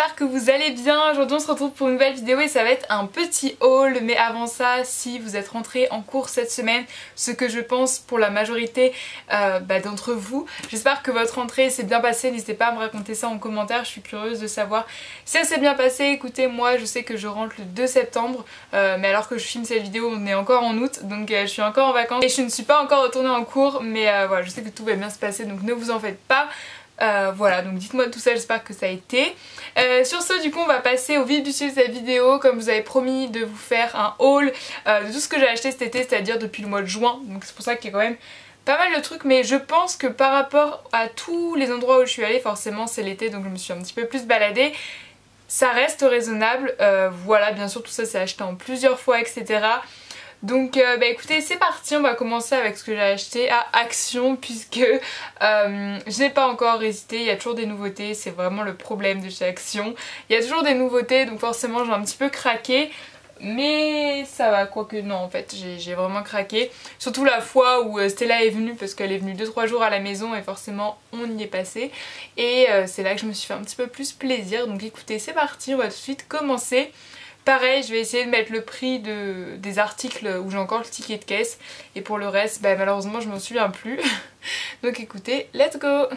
j'espère que vous allez bien. Aujourd'hui on se retrouve pour une nouvelle vidéo et ça va être un petit haul. Mais avant ça, si vous êtes rentrés en cours cette semaine, ce que je pense pour la majorité d'entre vous, j'espère que votre rentrée s'est bien passée. N'hésitez pas à me raconter ça en commentaire, je suis curieuse de savoir si elle s'est bien passée. Écoutez, moi je sais que je rentre le 2 septembre, mais alors que je filme cette vidéo on est encore en août, donc je suis encore en vacances et je ne suis pas encore retournée en cours, mais voilà, je sais que tout va bien se passer, donc ne vous en faites pas. Voilà, donc dites-moi tout ça, j'espère que ça a été. Sur ce, du coup on va passer au vif du sujet de cette vidéo. Comme je vous avais promis de vous faire un haul de tout ce que j'ai acheté cet été, c'est-à-dire depuis le mois de juin, donc c'est pour ça qu'il y a quand même pas mal de trucs, mais je pense que par rapport à tous les endroits où je suis allée, forcément c'est l'été donc je me suis un petit peu plus baladée, ça reste raisonnable. Voilà, bien sûr tout ça c'est acheté en plusieurs fois, etc. Donc écoutez, c'est parti, on va commencer avec ce que j'ai acheté à Action, puisque je n'ai pas encore hésité, il y a toujours des nouveautés, c'est vraiment le problème de chez Action. Il y a toujours des nouveautés, donc forcément j'ai un petit peu craqué, mais ça va, quoique non en fait, j'ai vraiment craqué. Surtout la fois où Stella est venue, parce qu'elle est venue 2-3 jours à la maison et forcément on y est passé. Et c'est là que je me suis fait un petit peu plus plaisir, donc écoutez, c'est parti, on va tout de suite commencer. Pareil, je vais essayer de mettre le prix des articles où j'ai encore le ticket de caisse. Et pour le reste, malheureusement je m'en souviens plus. Donc écoutez, let's go!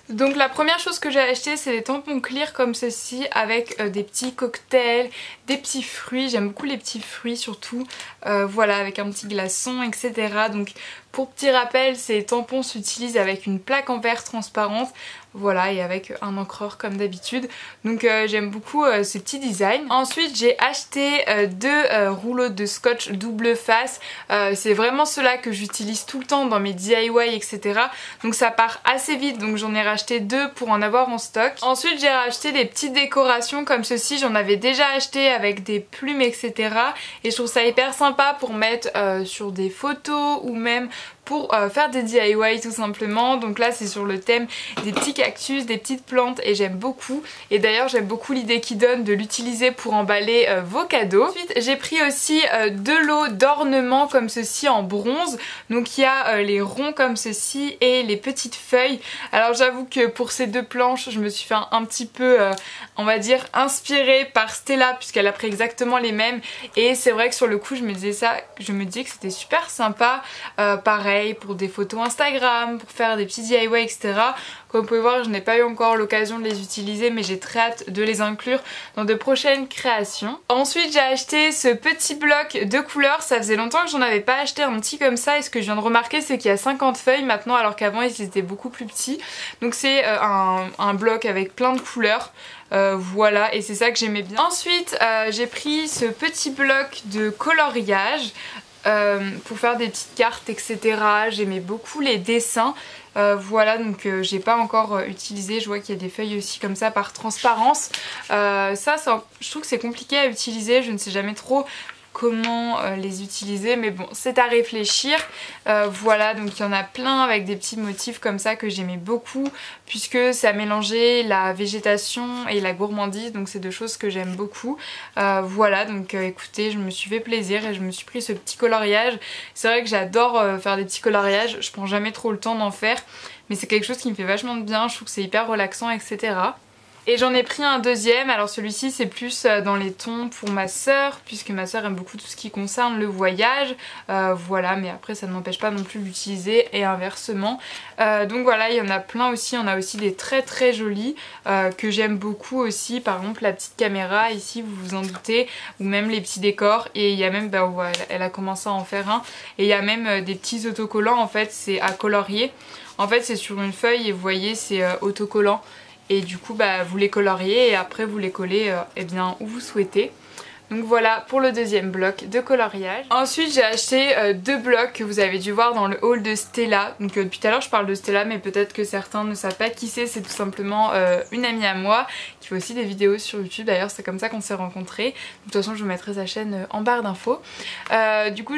Donc la première chose que j'ai acheté, c'est des tampons clear comme ceci, avec des petits cocktails, des petits fruits. J'aime beaucoup les petits fruits surtout. Voilà, avec un petit glaçon, etc. Donc pour petit rappel, ces tampons s'utilisent avec une plaque en verre transparente. Voilà, et avec un encreur comme d'habitude. Donc j'aime beaucoup ces petits designs. Ensuite j'ai acheté deux rouleaux de scotch double face. C'est vraiment ceux-là que j'utilise tout le temps dans mes DIY, etc. Donc ça part assez vite, donc j'en ai racheté deux pour en avoir en stock. Ensuite j'ai racheté des petites décorations comme ceci. J'en avais déjà acheté avec des plumes, etc. Et je trouve ça hyper sympa pour mettre sur des photos ou même pour faire des DIY tout simplement. Donc là c'est sur le thème des petits cactus, des petites plantes, et j'aime beaucoup. Et d'ailleurs j'aime beaucoup l'idée qu'ils donnent de l'utiliser pour emballer vos cadeaux. Ensuite j'ai pris aussi de l'eau d'ornement comme ceci en bronze. Donc il y a les ronds comme ceci et les petites feuilles. Alors j'avoue que pour ces deux planches je me suis fait un petit peu on va dire inspirée par Stella, puisqu'elle a pris exactement les mêmes. Et c'est vrai que sur le coup je me disais que c'était super sympa. Pareil pour des photos Instagram, pour faire des petits DIY, etc. Comme vous pouvez voir, je n'ai pas eu encore l'occasion de les utiliser, mais j'ai très hâte de les inclure dans de prochaines créations. Ensuite j'ai acheté ce petit bloc de couleurs. Ça faisait longtemps que j'en avais pas acheté un petit comme ça, et ce que je viens de remarquer c'est qu'il y a 50 feuilles maintenant, alors qu'avant ils étaient beaucoup plus petits. Donc c'est un bloc avec plein de couleurs. Voilà, et c'est ça que j'aimais bien. Ensuite j'ai pris ce petit bloc de coloriage pour faire des petites cartes, etc. J'aimais beaucoup les dessins. Voilà, donc j'ai pas encore utilisé. Je vois qu'il y a des feuilles aussi comme ça par transparence. Je trouve que c'est compliqué à utiliser, je ne sais jamais trop comment les utiliser, mais bon, c'est à réfléchir. Voilà, donc il y en a plein avec des petits motifs comme ça que j'aimais beaucoup, puisque ça mélangeait la végétation et la gourmandise, donc c'est deux choses que j'aime beaucoup. Voilà, donc écoutez, je me suis fait plaisir et je me suis pris ce petit coloriage. C'est vrai que j'adore faire des petits coloriages, je prends jamais trop le temps d'en faire, mais c'est quelque chose qui me fait vachement de bien, je trouve que c'est hyper relaxant, etc. Et j'en ai pris un deuxième. Alors celui-ci c'est plus dans les tons pour ma soeur, puisque ma soeur aime beaucoup tout ce qui concerne le voyage. Voilà, mais après ça ne m'empêche pas non plus de l'utiliser et inversement. Donc voilà, il y en a plein aussi. Il y en a aussi des très très jolis que j'aime beaucoup aussi. Par exemple la petite caméra ici, vous vous en doutez, ou même les petits décors. Et il y a même, voilà, elle a commencé à en faire un. Et il y a même des petits autocollants, en fait c'est à colorier. En fait c'est sur une feuille et vous voyez c'est autocollant. Et du coup vous les coloriez et après vous les collez où vous souhaitez. Donc voilà pour le deuxième bloc de coloriage. Ensuite j'ai acheté deux blocs que vous avez dû voir dans le haul de Stella. Donc depuis tout à l'heure je parle de Stella, mais peut-être que certains ne savent pas qui c'est. C'est tout simplement une amie à moi qui fait aussi des vidéos sur YouTube. D'ailleurs c'est comme ça qu'on s'est rencontrés. De toute façon je vous mettrai sa chaîne en barre d'infos. Du coup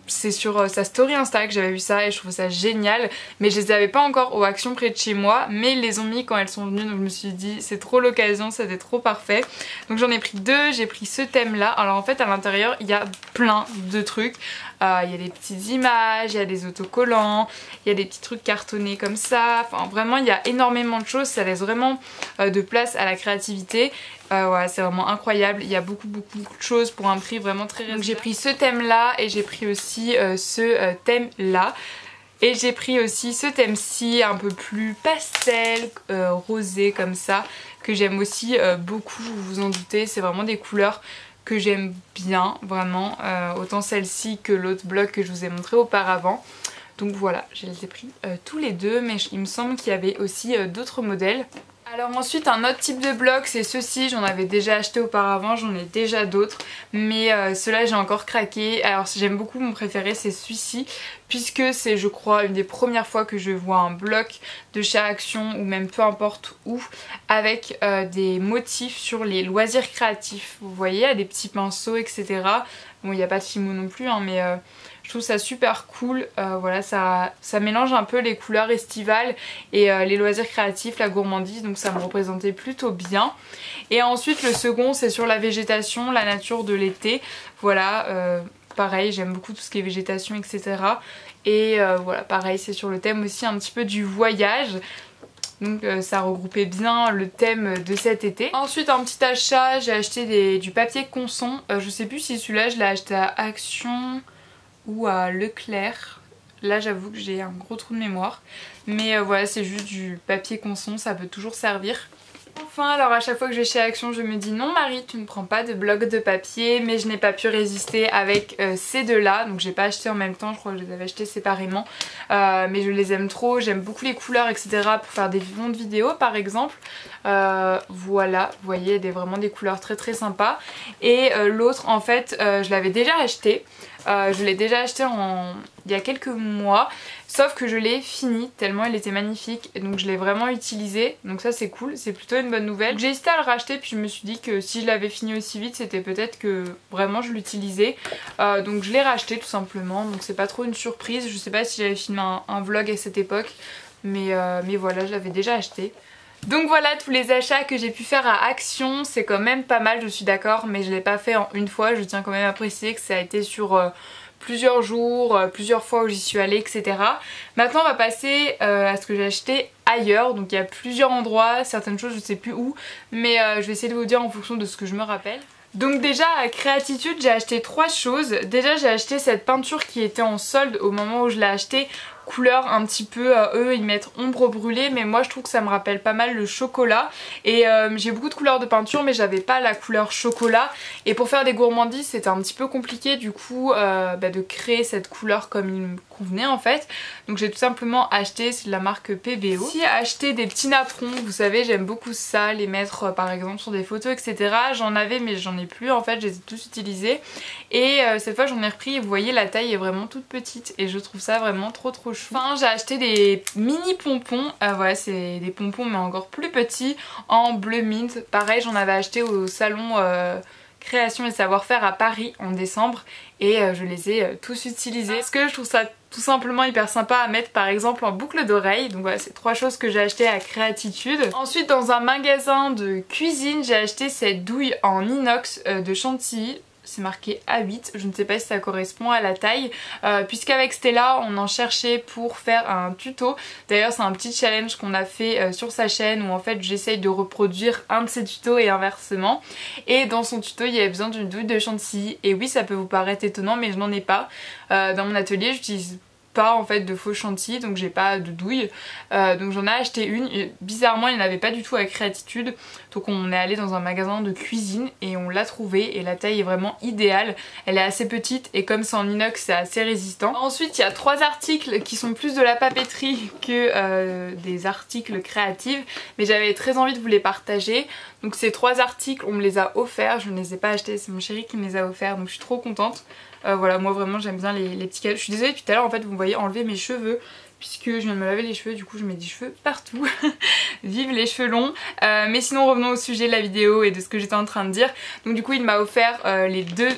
c'est sur sa story Insta que j'avais vu ça et je trouve ça génial. Mais je les avais pas encore au Action près de chez moi, mais ils les ont mis quand elles sont venues. Donc je me suis dit c'est trop l'occasion, c'était trop parfait. Donc j'en ai pris deux. J'ai pris ce thème thème là. Alors en fait à l'intérieur il y a plein de trucs. Il y a des petites images, il y a des autocollants, il y a des petits trucs cartonnés comme ça. Enfin vraiment il y a énormément de choses, ça laisse vraiment de place à la créativité. Voilà, c'est vraiment incroyable, il y a beaucoup de choses pour un prix vraiment très raisonnable. Donc j'ai pris ce thème là et j'ai pris aussi ce thème là. Et j'ai pris aussi ce thème-ci un peu plus pastel, rosé comme ça, que j'aime aussi beaucoup, vous vous en doutez, c'est vraiment des couleurs que j'aime bien, vraiment, autant celle-ci que l'autre bloc que je vous ai montré auparavant. Donc voilà, je les ai pris tous les deux, mais il me semble qu'il y avait aussi d'autres modèles. Alors ensuite un autre type de bloc c'est ceci, j'en avais déjà acheté auparavant, j'en ai déjà d'autres mais ceux-là j'ai encore craqué. Alors j'aime beaucoup, mon préféré c'est celui-ci puisque c'est je crois une des premières fois que je vois un bloc de chez Action ou même peu importe où avec des motifs sur les loisirs créatifs. Vous voyez, il y a des petits pinceaux etc. Bon il n'y a pas de fimo non plus hein, mais je trouve ça super cool, voilà ça mélange un peu les couleurs estivales et les loisirs créatifs, la gourmandise, donc ça me représentait plutôt bien. Et ensuite le second c'est sur la végétation, la nature de l'été, voilà pareil j'aime beaucoup tout ce qui est végétation etc. Et voilà pareil c'est sur le thème aussi un petit peu du voyage. Donc ça regroupait bien le thème de cet été. Ensuite un petit achat, j'ai acheté du papier Conson, je sais plus si celui-là je l'ai acheté à Action ou à Leclerc. Là j'avoue que j'ai un gros trou de mémoire. Mais voilà c'est juste du papier Conson, ça peut toujours servir. Enfin alors à chaque fois que je vais chez Action je me dis non Marie tu ne prends pas de bloc de papier, mais je n'ai pas pu résister avec ces deux là, donc j'ai pas acheté en même temps, je crois que je les avais achetés séparément mais je les aime trop, j'aime beaucoup les couleurs etc. pour faire des longues vidéos par exemple. Voilà vous voyez vraiment des couleurs très très sympas. Et l'autre en fait je l'avais déjà acheté. Je l'ai déjà acheté il y a quelques mois, sauf que je l'ai fini tellement il était magnifique et donc je l'ai vraiment utilisé, donc ça c'est cool, c'est plutôt une bonne nouvelle. J'ai hésité à le racheter puis je me suis dit que si je l'avais fini aussi vite c'était peut-être que vraiment je l'utilisais, donc je l'ai racheté tout simplement, donc c'est pas trop une surprise. Je sais pas si j'avais filmé un vlog à cette époque mais voilà je l'avais déjà acheté. Donc voilà tous les achats que j'ai pu faire à Action, c'est quand même pas mal je suis d'accord, mais je l'ai pas fait en une fois, je tiens quand même à préciser que ça a été sur plusieurs jours, plusieurs fois où j'y suis allée etc. Maintenant on va passer à ce que j'ai acheté ailleurs, donc il y a plusieurs endroits, certaines choses je sais plus où, mais je vais essayer de vous dire en fonction de ce que je me rappelle. Donc déjà à Créatitude j'ai acheté 3 choses. Déjà j'ai acheté cette peinture qui était en solde au moment où je l'ai achetée, couleur un petit peu, eux ils mettent ombre brûlée mais moi je trouve que ça me rappelle pas mal le chocolat. Et j'ai beaucoup de couleurs de peinture mais j'avais pas la couleur chocolat, et pour faire des gourmandises c'était un petit peu compliqué du coup de créer cette couleur comme il me convenait en fait. Donc j'ai tout simplement acheté, c'est de la marque PBO. Aussi acheté des petits napperons, vous savez j'aime beaucoup ça, les mettre par exemple sur des photos etc. J'en avais mais j'en ai plus en fait, je les ai tous utilisés. Et cette fois j'en ai repris et vous voyez la taille est vraiment toute petite et je trouve ça vraiment trop chou. Enfin j'ai acheté des mini pompons, voilà c'est des pompons mais encore plus petits en bleu mint. Pareil j'en avais acheté au salon Création et Savoir-faire à Paris en décembre et je les ai tous utilisés parce que je trouve ça tout simplement hyper sympa à mettre par exemple en boucle d'oreille. Donc voilà c'est 3 choses que j'ai acheté à Créatitude. Ensuite dans un magasin de cuisine j'ai acheté cette douille en inox de Chantilly. C'est marqué A8, je ne sais pas si ça correspond à la taille, puisqu'avec Stella on en cherchait pour faire un tuto. D'ailleurs c'est un petit challenge qu'on a fait sur sa chaîne où en fait j'essaye de reproduire un de ses tutos et inversement. Et dans son tuto il y avait besoin d'une douille de Chantilly et oui ça peut vous paraître étonnant mais je n'en ai pas. Dans mon atelier j'utilise pas en fait de faux chantilly donc j'ai pas de douille, donc j'en ai acheté une et bizarrement il n'y en avait pas du tout à Créatitude, donc on est allé dans un magasin de cuisine et on l'a trouvée et la taille est vraiment idéale, elle est assez petite et comme c'est en inox c'est assez résistant. Ensuite il y a 3 articles qui sont plus de la papeterie que des articles créatifs mais j'avais très envie de vous les partager. Donc ces 3 articles on me les a offerts, je ne les ai pas achetés, c'est mon chéri qui me les a offerts donc je suis trop contente. Voilà moi vraiment j'aime bien les petits cadeaux. Je suis désolée depuis tout à l'heure en fait vous me voyez enlever mes cheveux puisque je viens de me laver les cheveux, du coup je mets des cheveux partout. Vive les cheveux longs. Mais sinon revenons au sujet de la vidéo et de ce que j'étais en train de dire. Donc du coup il m'a offert les 2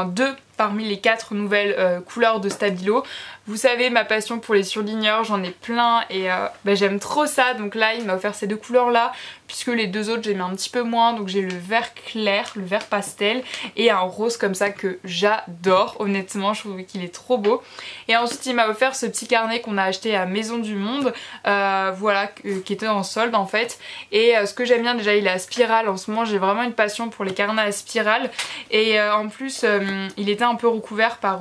deux parmi les 4 nouvelles couleurs de Stabilo. Vous savez ma passion pour les surligneurs, j'en ai plein et j'aime trop ça. Donc là il m'a offert ces 2 couleurs là, puisque les 2 autres j'aime un petit peu moins. Donc j'ai le vert clair, le vert pastel et un rose comme ça que j'adore. Honnêtement je trouve qu'il est trop beau. Et ensuite il m'a offert ce petit carnet qu'on a acheté à Maison du Monde, voilà, qui était en solde en fait. Et ce que j'aime bien, déjà il est à spirale. En ce moment j'ai vraiment une passion pour les carnets à spirale. Et en plus il était un peu recouvert par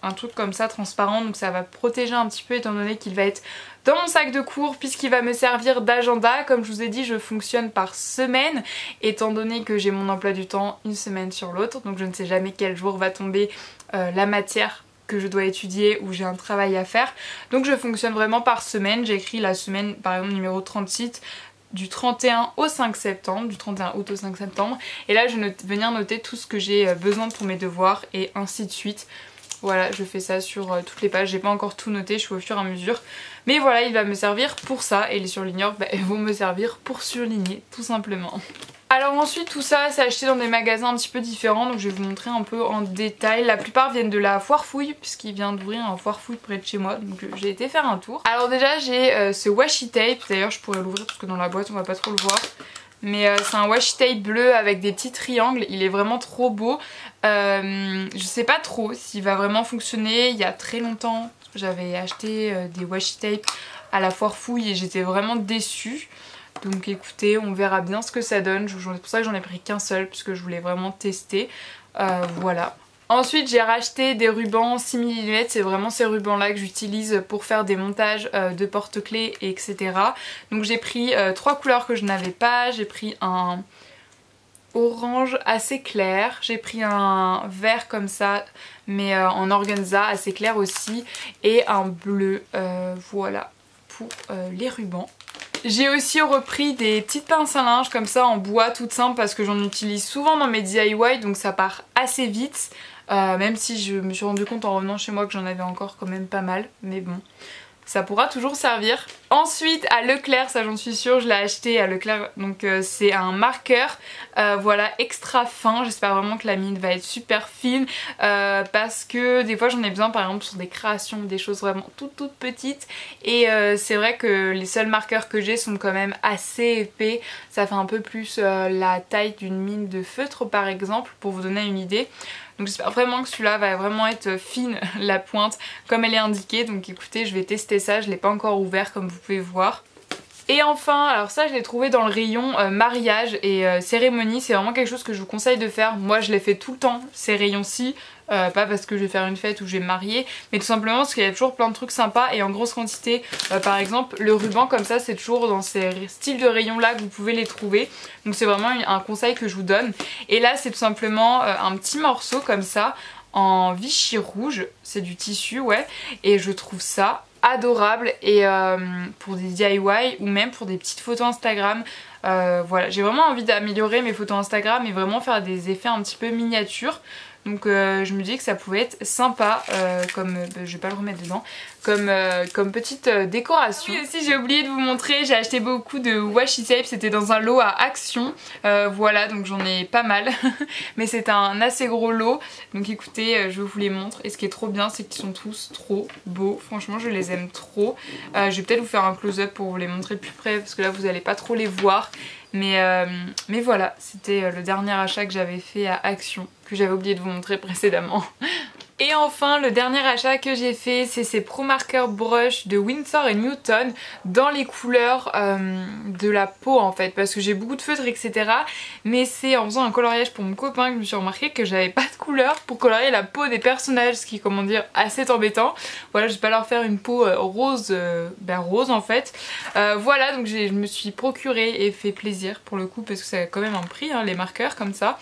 un truc comme ça transparent, donc ça va protéger un petit peu étant donné qu'il va être dans mon sac de cours puisqu'il va me servir d'agenda. Comme je vous ai dit, je fonctionne par semaine étant donné que j'ai mon emploi du temps une semaine sur l'autre, donc je ne sais jamais quel jour va tomber la matière que je dois étudier ou j'ai un travail à faire. Donc je fonctionne vraiment par semaine. J'ai écrit la semaine par exemple numéro 36 du 31 au 5 septembre, du 31 août au 5 septembre. Et là je vais venir noter tout ce que j'ai besoin pour mes devoirs et ainsi de suite. Voilà, je fais ça sur toutes les pages, j'ai pas encore tout noté, je fais au fur et à mesure. Mais voilà, il va me servir pour ça et les surligneurs vont me servir pour surligner tout simplement. Alors ensuite tout ça c'est acheté dans des magasins un petit peu différents, donc je vais vous montrer un peu en détail. La plupart viennent de la Foire Fouille puisqu'il vient d'ouvrir un Foire Fouille près de chez moi, donc j'ai été faire un tour. Alors déjà j'ai ce washi tape, d'ailleurs je pourrais l'ouvrir parce que dans la boîte on va pas trop le voir. Mais c'est un washi tape bleu avec des petits triangles, il est vraiment trop beau. Je sais pas trop s'il va vraiment fonctionner. Il y a très longtemps j'avais acheté des washi tape à la Foire Fouille et j'étais vraiment déçue. Donc écoutez, on verra bien ce que ça donne. C'est pour ça que j'en ai pris qu'un seul puisque je voulais vraiment tester. Voilà. Ensuite j'ai racheté des rubans 6 mm, c'est vraiment ces rubans là que j'utilise pour faire des montages de porte-clés etc. Donc j'ai pris 3 couleurs que je n'avais pas, j'ai pris un orange assez clair, j'ai pris un vert comme ça mais en organza assez clair aussi et un bleu, voilà pour les rubans. J'ai aussi repris des petites pinces à linge comme ça en bois toutes simples parce que j'en utilise souvent dans mes DIY donc ça part assez vite. Même si je me suis rendu compte en revenant chez moi que j'en avais encore quand même pas mal, mais bon, ça pourra toujours servir. Ensuite à Leclerc, ça j'en suis sûre, je l'ai acheté à Leclerc, donc c'est un marqueur, voilà, extra fin. J'espère vraiment que la mine va être super fine parce que des fois j'en ai besoin par exemple sur des créations, des choses vraiment toutes petites et c'est vrai que les seuls marqueurs que j'ai sont quand même assez épais. Ça fait un peu plus la taille d'une mine de feutre par exemple pour vous donner une idée. Donc j'espère vraiment que celui-là va vraiment être fine la pointe comme elle est indiquée. Donc écoutez, je vais tester ça, je ne l'ai pas encore ouvert comme vous pouvez voir. Et enfin, alors ça je l'ai trouvé dans le rayon mariage et cérémonie, c'est vraiment quelque chose que je vous conseille de faire. Moi je l'ai fait tout le temps, ces rayons-ci, pas parce que je vais faire une fête ou je vais me marier, mais tout simplement parce qu'il y a toujours plein de trucs sympas et en grosse quantité. Par exemple le ruban comme ça c'est toujours dans ces styles de rayons là que vous pouvez les trouver. Donc c'est vraiment un conseil que je vous donne. Et là c'est tout simplement un petit morceau comme ça en Vichy rouge, c'est du tissu ouais, et je trouve ça adorable et pour des DIY ou même pour des petites photos Instagram. Voilà, j'ai vraiment envie d'améliorer mes photos Instagram et vraiment faire des effets un petit peu miniatures. Donc je me dis que ça pouvait être sympa comme, je vais pas le remettre dedans, comme petite décoration. Oui aussi j'ai oublié de vous montrer, j'ai acheté beaucoup de washi tape, c'était dans un lot à Action. Voilà, donc j'en ai pas mal, mais c'est un assez gros lot. Donc écoutez, je vous les montre et ce qui est trop bien c'est qu'ils sont tous trop beaux, franchement je les aime trop. Je vais peut-être vous faire un close-up pour vous les montrer de plus près parce que là vous allez pas trop les voir. Mais voilà, c'était le dernier achat que j'avais fait à Action, que j'avais oublié de vous montrer précédemment. Et enfin le dernier achat que j'ai fait c'est ces Pro Marker Brush de Winsor & Newton dans les couleurs de la peau en fait, parce que j'ai beaucoup de feutres etc, mais c'est en faisant un coloriage pour mon copain que je me suis remarqué que j'avais pas de couleur pour colorier la peau des personnages, ce qui est comment dire assez embêtant. Voilà, je vais pas leur faire une peau rose, rose en fait. Voilà, donc je me suis procuré et fait plaisir pour le coup parce que ça a quand même un prix hein, les marqueurs comme ça.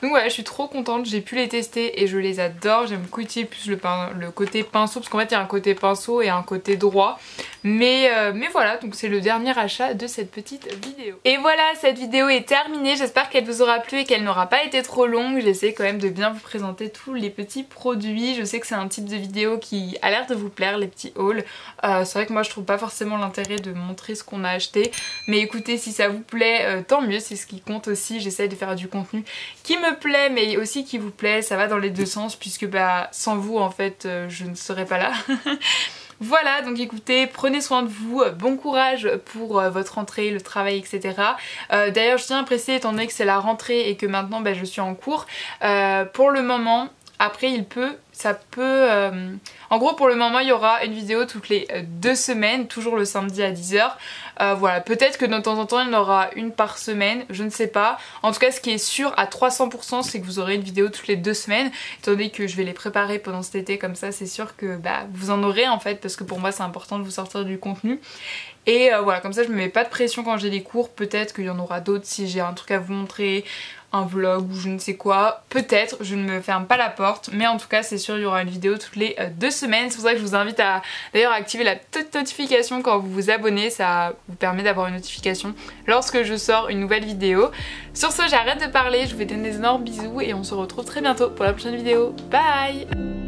Donc voilà, je suis trop contente, j'ai pu les tester et je les adore, j'aime beaucoup utile plus le côté pinceau, parce qu'en fait il y a un côté pinceau et un côté droit. Mais voilà, donc c'est le dernier achat de cette petite vidéo. Et voilà, cette vidéo est terminée, j'espère qu'elle vous aura plu et qu'elle n'aura pas été trop longue. J'essaie quand même de bien vous présenter tous les petits produits. Je sais que c'est un type de vidéo qui a l'air de vous plaire, les petits hauls. C'est vrai que moi je trouve pas forcément l'intérêt de montrer ce qu'on a acheté, mais écoutez, si ça vous plaît, tant mieux, c'est ce qui compte aussi. J'essaie de faire du contenu qui me plaît mais aussi qui vous plaît, ça va dans les deux sens puisque bah sans vous en fait je ne serais pas là. Voilà, donc écoutez, prenez soin de vous, bon courage pour votre rentrée, le travail, etc. D'ailleurs je tiens à préciser, étant donné que c'est la rentrée et que maintenant bah, je suis en cours, pour le moment, après ça peut... En gros pour le moment il y aura une vidéo toutes les 2 semaines, toujours le samedi à 10 h. Voilà, peut-être que de temps en temps il y en aura une par semaine, je ne sais pas. En tout cas ce qui est sûr à 300% c'est que vous aurez une vidéo toutes les 2 semaines. Étant donné que je vais les préparer pendant cet été comme ça, c'est sûr que bah, vous en aurez en fait, parce que pour moi c'est important de vous sortir du contenu. Et voilà, comme ça je me mets pas de pression quand j'ai des cours, peut-être qu'il y en aura d'autres si j'ai un truc à vous montrer, un vlog ou je ne sais quoi, peut-être, je ne me ferme pas la porte, mais en tout cas c'est sûr il y aura une vidéo toutes les 2 semaines. C'est pour ça que je vous invite à d'ailleurs activer la petite notification quand vous vous abonnez, ça vous permet d'avoir une notification lorsque je sors une nouvelle vidéo. Sur ce j'arrête de parler, je vous donne des énormes bisous et on se retrouve très bientôt pour la prochaine vidéo. Bye!